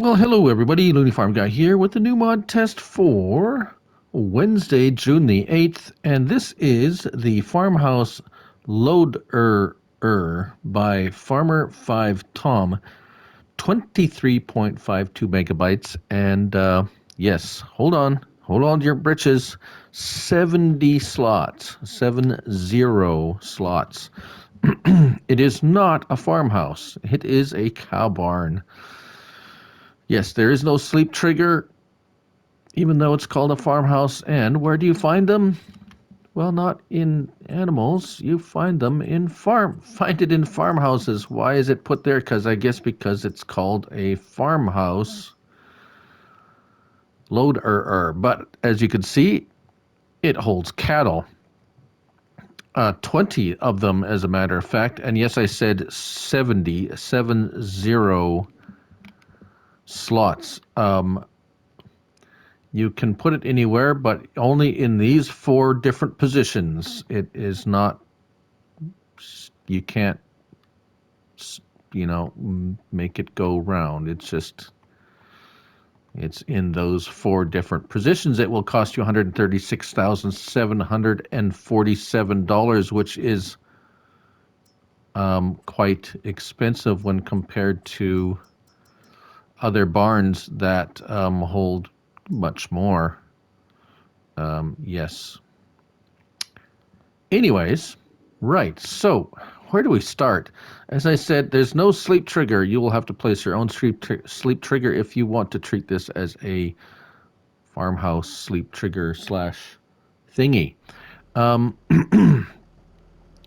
Well, hello everybody, Looney Farm Guy here with the new mod test for Wednesday, June the 8th, and this is the Farmhouse Loderer by farmer5tom, 23.52 megabytes, and yes, hold on to your britches, 70 slots, 70 slots. It is not a farmhouse, it is a cow barn. Yes, there is no sleep trigger, even though it's called a farmhouse. And where do you find them? Well, not in animals. You find them in find it in farmhouses. Why is it put there? Because it's called a farmhouse loader. But as you can see, it holds cattle. 20 of them, as a matter of fact. And yes, I said 70 slots. You can put it anywhere, but only in these 4 different positions. It is not, you can't, make it go round. It's in those 4 different positions. It will cost you $136,747, which is quite expensive when compared to other barns that hold much more. Yes. Anyways, right. So where do we start? As I said, there's no sleep trigger. You will have to place your own sleep trigger if you want to treat this as a farmhouse sleep trigger / thingy.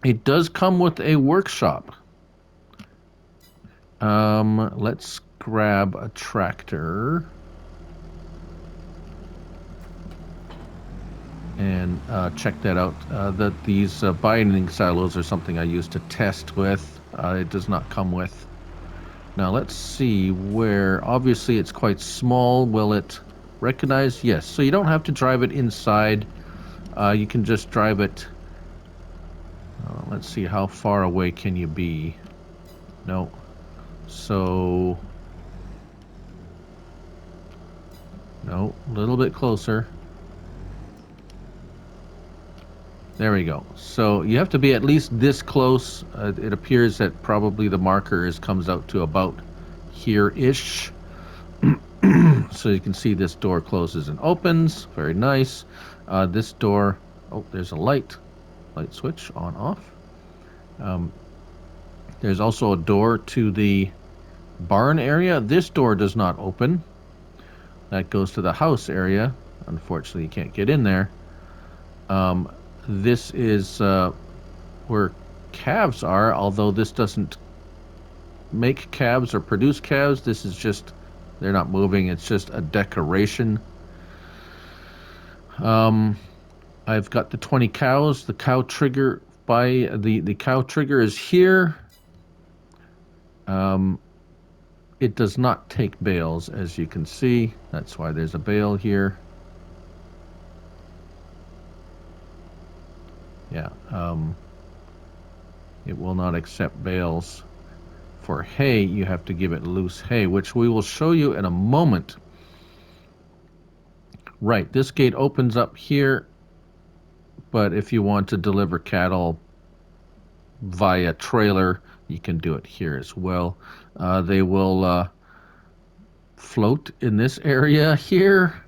It does come with a workshop. Let's grab a tractor and check that out. That these binding silos are something I used to test with. It does not come with. Now let's see where. Obviously it's quite small. Will it recognize? Yes. So you don't have to drive it inside. You can just drive it. Let's see, how far away can you be? No. So no, a little bit closer. There we go. So you have to be at least this close. It appears that probably the marker comes out to about here-ish. So you can see this door closes and opens. Very nice. This door, oh, there's a light switch on off. There's also a door to the barn area. This door does not open. That goes to the house area. Unfortunately, you can't get in there. This is where calves are, although this doesn't make calves or produce calves. This is just, they're not moving. It's just a decoration. I've got the 20 cows. The cow trigger the cow trigger is here. It does not take bales, as you can see. That's why there's a bale here. Yeah, it will not accept bales. For hay, you have to give it loose hay, which we will show you in a moment. Right, this gate opens up here, but if you want to deliver cattle via trailer, you can do it here as well. They will float in this area here,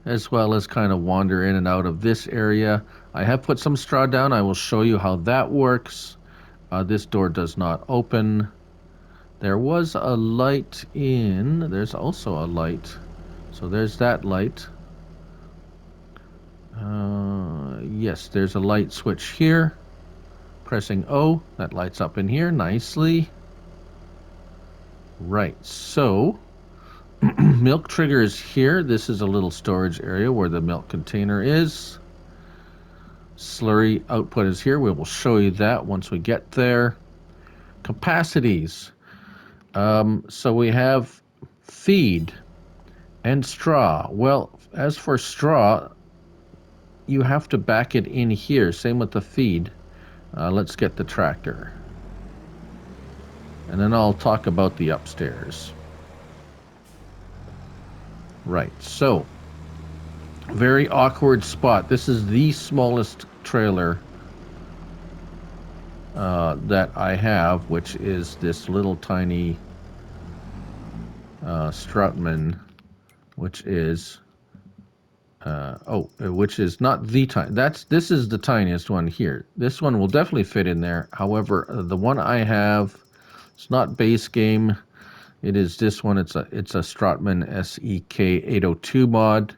as well as kind of wander in and out of this area. I have put some straw down. I will show you how that works. This door does not open. There was a light in. There's also a light. So there's that light. Yes, there's a light switch here. Pressing O, that lights up in here nicely. Right, so milk trigger is here. This is a little storage area where the milk container is. Slurry output is here. We will show you that once we get there. Capacities. So we have feed and straw. Well, as for straw, you have to back it in here. Same with the feed. Let's get the tractor. And then I'll talk about the upstairs. Right, so very awkward spot. This is the smallest trailer that I have, which is this little tiny Strutman, which is which is not the tiny. This is the tiniest one here. This one will definitely fit in there. However, the one I have, it's not base game. It is this one. It's a Strutman SEK 802 mod,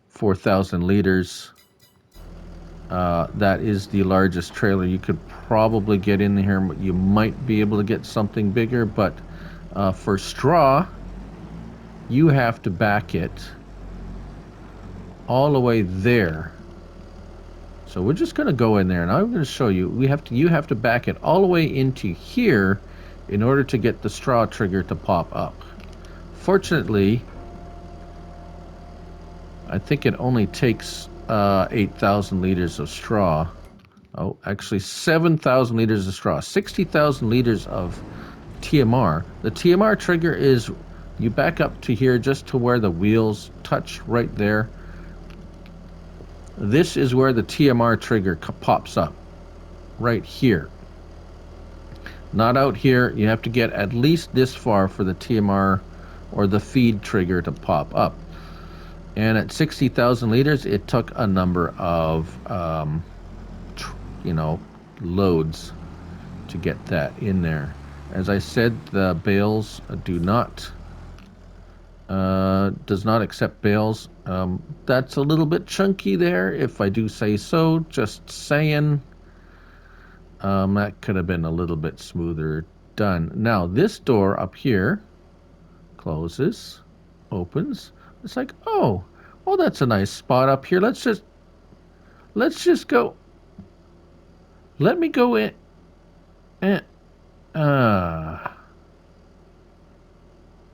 4,000 liters. That is the largest trailer you could probably get in here. You might be able to get something bigger, but for straw, you have to back it all the way there. So we're just going to go in there, and I'm going to show you. You have to back it all the way into here in order to get the straw trigger to pop up. Fortunately, I think it only takes 8,000 liters of straw. Oh, actually 7,000 liters of straw. 60,000 liters of TMR. The TMR trigger is, you back up to here just to where the wheels touch right there. This is where the TMR trigger pops up. Right here. Not out here. You have to get at least this far for the TMR or the feed trigger to pop up. And at 60,000 liters, it took a number of, loads to get that in there. As I said, the bales does not accept bales. That's a little bit chunky there, if I do say so. Just saying. That could have been a little bit smoother done. Now, this door up here closes, opens. It's like, oh, well, that's a nice spot up here. Let's just go. Let me go in.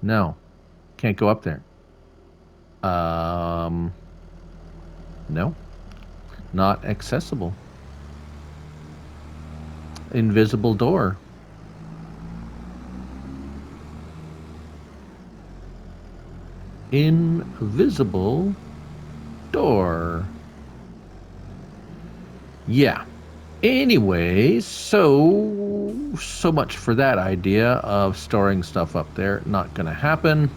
No, can't go up there. No, not accessible. Invisible door. Invisible door. Yeah. Anyways, so much for that idea of storing stuff up there. Not gonna happen.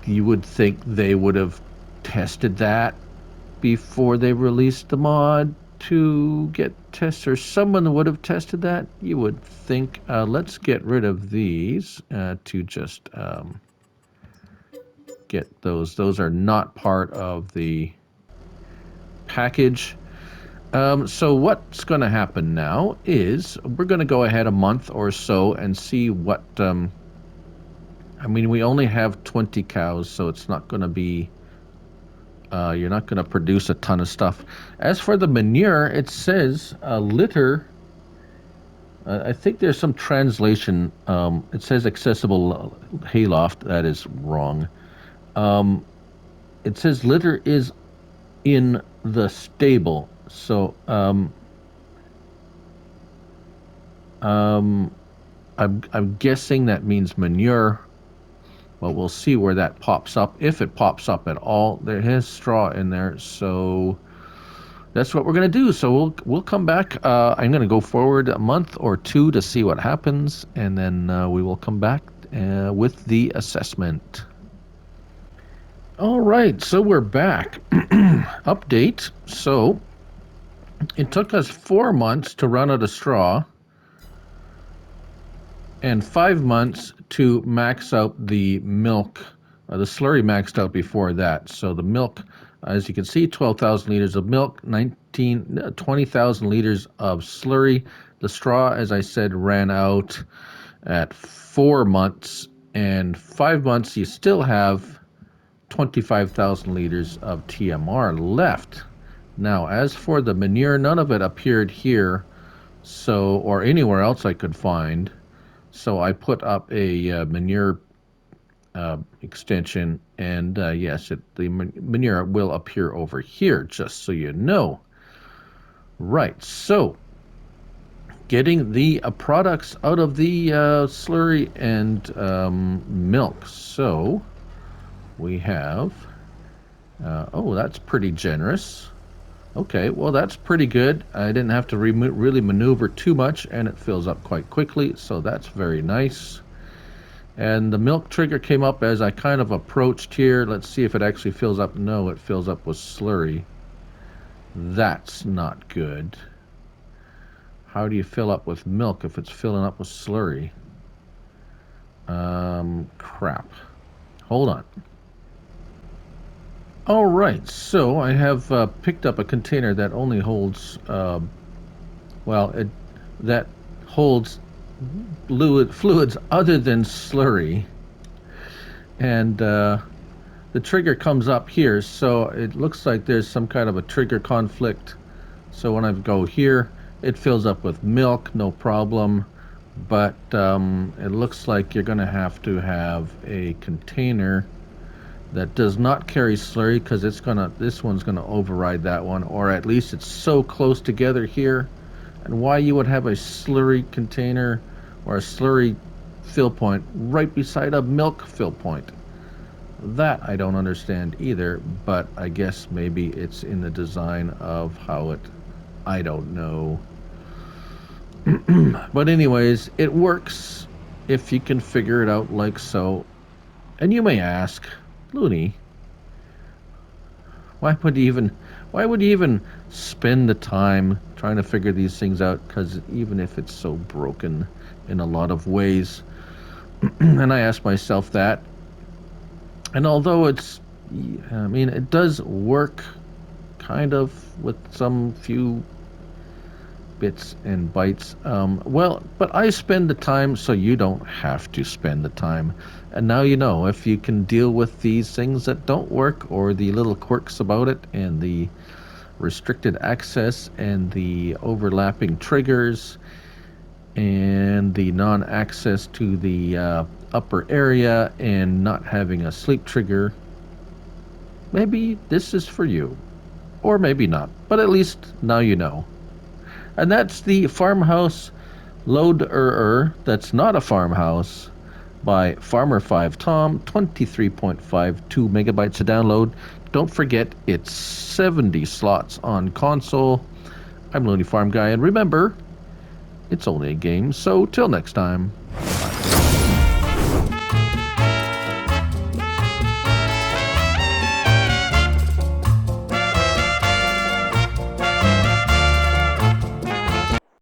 You would think they would have tested that before they released the mod to get tests, or someone would have tested that. You would think. Let's get rid of these to just get those. Those are not part of the package. So what's going to happen now is we're going to go ahead a month or so and see what. I mean, we only have 20 cows, so it's not going to be. You're not going to produce a ton of stuff. As for the manure, it says litter. I think there's some translation. It says accessible hayloft. That is wrong. It says litter is in the stable. So I'm guessing that means manure. But we'll see where that pops up, if it pops up at all. There is straw in there, so that's what we're going to do. So we'll come back. I'm going to go forward a month or two to see what happens, and then we will come back with the assessment. All right, so we're back. Update. So it took us 4 months to run out of straw, and 5 months to max out the milk. The slurry maxed out before that. So the milk, as you can see, 12,000 liters of milk, 20,000 liters of slurry. The straw, as I said, ran out at 4 months. And 5 months, you still have 25,000 liters of TMR left. Now, as for the manure, none of it appeared here, so, or anywhere else I could find. So I put up a manure extension, and yes, the manure will appear over here, just so you know. Right, so getting the products out of the slurry and milk. So we have, oh, that's pretty generous. Okay, well, that's pretty good. I didn't have to really maneuver too much, and it fills up quite quickly, so that's very nice. And the milk trigger came up as I kind of approached here. Let's see if it actually fills up. No, it fills up with slurry. That's not good. How do you fill up with milk if it's filling up with slurry? Crap. Hold on. All right, so I have picked up a container that only holds, that holds fluids other than slurry, and the trigger comes up here, so it looks like there's some kind of a trigger conflict. So when I go here, it fills up with milk, no problem, but it looks like you're going to have a container that does not carry slurry, because this one's gonna override that one, or at least it's so close together here. And why you would have a slurry container or a slurry fill point right beside a milk fill point, that I don't understand either, but I guess maybe it's in the design of how it, I don't know. But anyways, it works if you can figure it out like so. And you may ask, Looney, why would you even spend the time trying to figure these things out? Because even if it's so broken in a lot of ways, and I ask myself that, and although it does work kind of with some few bits and bytes, but I spend the time so you don't have to spend the time. And now you know, if you can deal with these things that don't work, or the little quirks about it, and the restricted access, and the overlapping triggers, and the non-access to the upper area, and not having a sleep trigger, maybe this is for you. Or maybe not, but at least now you know. And that's the Farmhouse Loderer, that's not a farmhouse, by farmerfivetom, 23.52 megabytes to download. Don't forget, it's 70 slots on console. I'm Looney Farm Guy, and remember, it's only a game, so till next time.